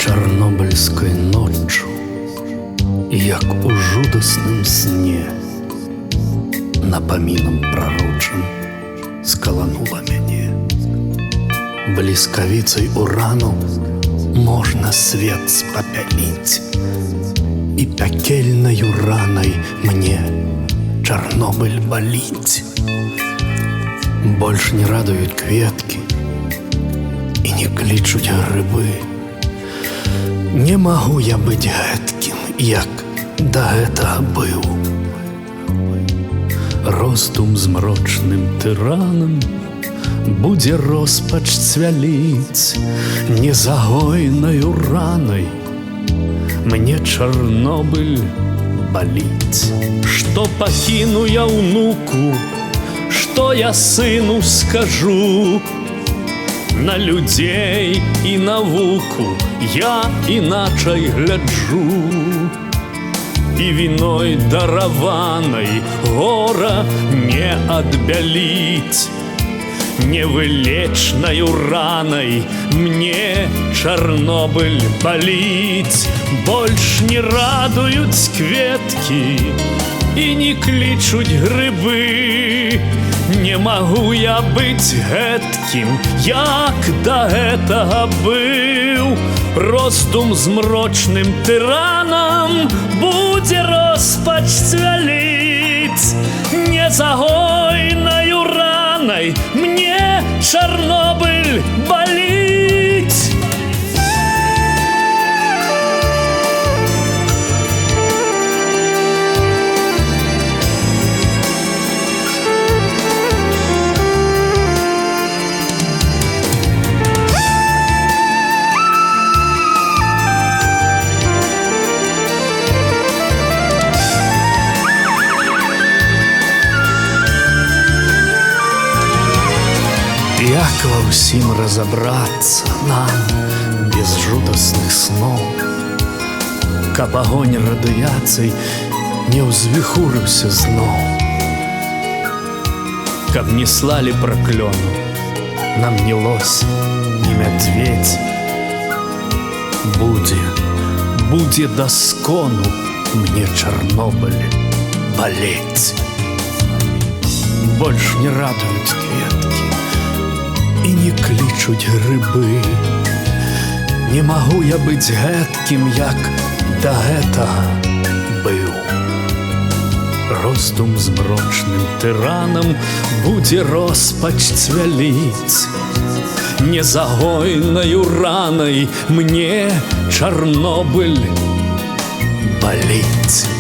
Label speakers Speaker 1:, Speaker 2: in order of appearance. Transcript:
Speaker 1: Чарнобыльской ноччу, як у жудасным сне, напамінам прарочым скаланула мяне. Бліскавіцай урану можна свет спапяліць, і пякельнаю ранай мне Чарнобыль баліць. Больш не радуюць кветкі і не клічуць грыбы. Не магу я быць гэткім, як да гэтага быў. Роздум змрочным тыранам будзе роспач цвяліць, незагойнаю ранай мне Чарнобыль баліць. Што пакіну я ўнуку, што я сыну скажу? На людзей і навуку я іначай гляджу. І віной дараванай гора не адбяліць, невылечнаю ранай мне Чарнобыль баліць. Больш не радуюць кветкі і не клічуць грыбы. Не магу я быць гэткім, як да гэтага быў. Роздум змрочным тыранам будзе роспач цвяліць, незагойнаю ранай мне Чарнобыль баліць. Як ва ўсім разабрацца нам без жудасных сноў, каб агонь радыяцый не ўзвіхурыўся зноў, каб не слалі праклёну нам ні лось, ні мядзведзь. Будзе да скону мне Чарнобыль балець. Больш не радуюць кветкі і не клічуць грыбы. Не магу я быць гэткім, як да гэтага быў. Роздум змрочным тыранам будзе роспач цвяліць, незагойнаю ранай мне Чарнобыль баліць.